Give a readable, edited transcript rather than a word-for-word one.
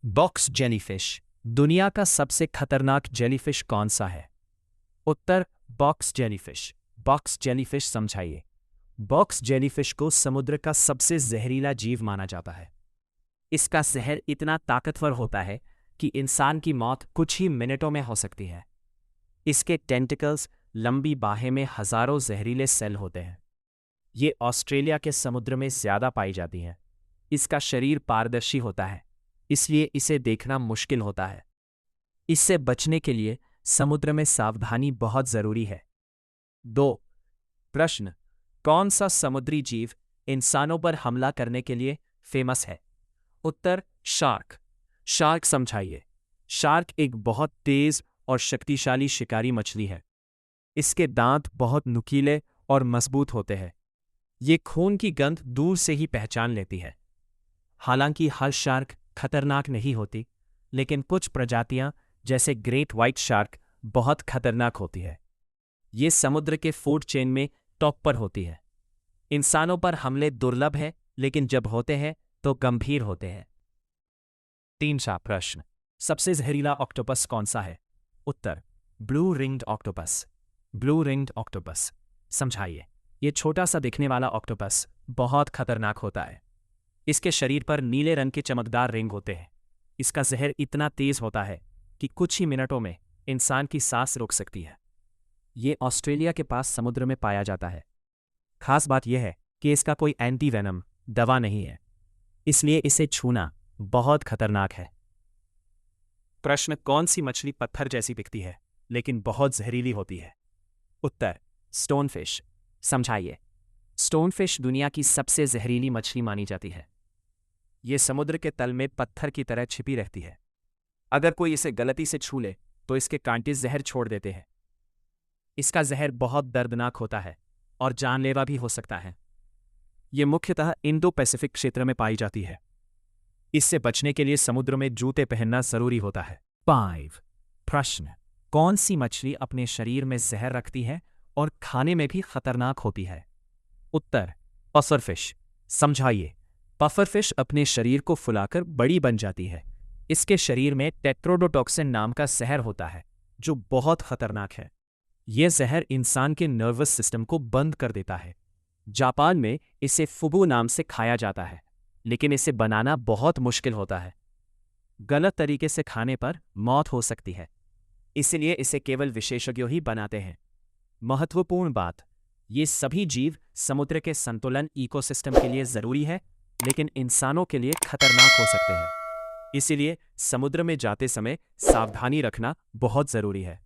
Box jellyfish दुनिया का सबसे खतरनाक जेलीफिश कौन सा है? उत्तर बॉक्स जेलीफिश। बॉक्स जेलीफिश समझाइए। बॉक्स जेलीफिश को समुद्र का सबसे जहरीला जीव माना जाता है। इसका जहर इतना ताकतवर होता है कि इंसान की मौत कुछ ही मिनटों में हो सकती है। इसके टेंटिकल्स, लंबी बाहें में हजारों जहरीले सेल होते हैं। ये ऑस्ट्रेलिया के समुद्र में ज्यादा पाई जाती हैं। इसका शरीर पारदर्शी होता है, इसलिए इसे देखना मुश्किल होता है। इससे बचने के लिए समुद्र में सावधानी बहुत जरूरी है। 2 प्रश्न, कौन सा समुद्री जीव इंसानों पर हमला करने के लिए फेमस है? उत्तर शार्क। शार्क समझाइए। शार्क एक बहुत तेज और शक्तिशाली शिकारी मछली है। इसके दांत बहुत नुकीले और मजबूत होते हैं। ये खून की गंध दूर से ही पहचान लेती है। हालांकि हर शार्क खतरनाक नहीं होती, लेकिन कुछ प्रजातियां जैसे ग्रेट व्हाइट शार्क बहुत खतरनाक होती है। ये समुद्र के फूड चेन में टॉप पर होती है। इंसानों पर हमले दुर्लभ है, लेकिन जब होते हैं तो गंभीर होते हैं। 3 प्रश्न, सबसे जहरीला ऑक्टोपस कौन सा है? उत्तर blue ringed octopus. Blue ringed octopus समझाइए। ये छोटा सा दिखने वाला ऑक्टोपस बहुत खतरनाक होता है। इसके शरीर पर नीले रंग के चमकदार रिंग होते हैं। इसका जहर इतना तेज होता है कि कुछ ही मिनटों में इंसान की सांस रोक सकती है। ये ऑस्ट्रेलिया के पास समुद्र में पाया जाता है। खास बात यह है कि इसका कोई एंटीवेनम दवा नहीं है, इसलिए इसे छूना बहुत खतरनाक है। प्रश्न, कौन सी मछली पत्थर जैसी दिखती है लेकिन बहुत जहरीली होती है? उत्तर स्टोनफिश। समझाइए। स्टोनफिश दुनिया की सबसे जहरीली मछली मानी जाती है। ये समुद्र के तल में पत्थर की तरह छिपी रहती है। अगर कोई इसे गलती से छू ले तो इसके कांटे जहर छोड़ देते हैं। इसका जहर बहुत दर्दनाक होता है और जानलेवा भी हो सकता है। ये मुख्यतः इंडो पैसिफिक क्षेत्र में पाई जाती है। इससे बचने के लिए समुद्र में जूते पहनना जरूरी होता है। 5 प्रश्न, कौन सी मछली अपने शरीर में जहर रखती है और खाने में भी खतरनाक होती है? उत्तर पफरफिश। समझाइए। पफरफिश अपने शरीर को फुलाकर बड़ी बन जाती है। इसके शरीर में टेट्रोडोटॉक्सिन नाम का जहर होता है, जो बहुत खतरनाक है। यह जहर इंसान के नर्वस सिस्टम को बंद कर देता है। जापान में इसे फुबू नाम से खाया जाता है, लेकिन इसे बनाना बहुत मुश्किल होता है। गलत तरीके से खाने पर मौत हो सकती है, इसलिए इसे केवल विशेषज्ञ ही बनाते हैं। महत्वपूर्ण बात, ये सभी जीव समुद्र के संतुलन इकोसिस्टम के लिए जरूरी है, लेकिन इंसानों के लिए खतरनाक हो सकते हैं। इसीलिए समुद्र में जाते समय सावधानी रखना बहुत जरूरी है।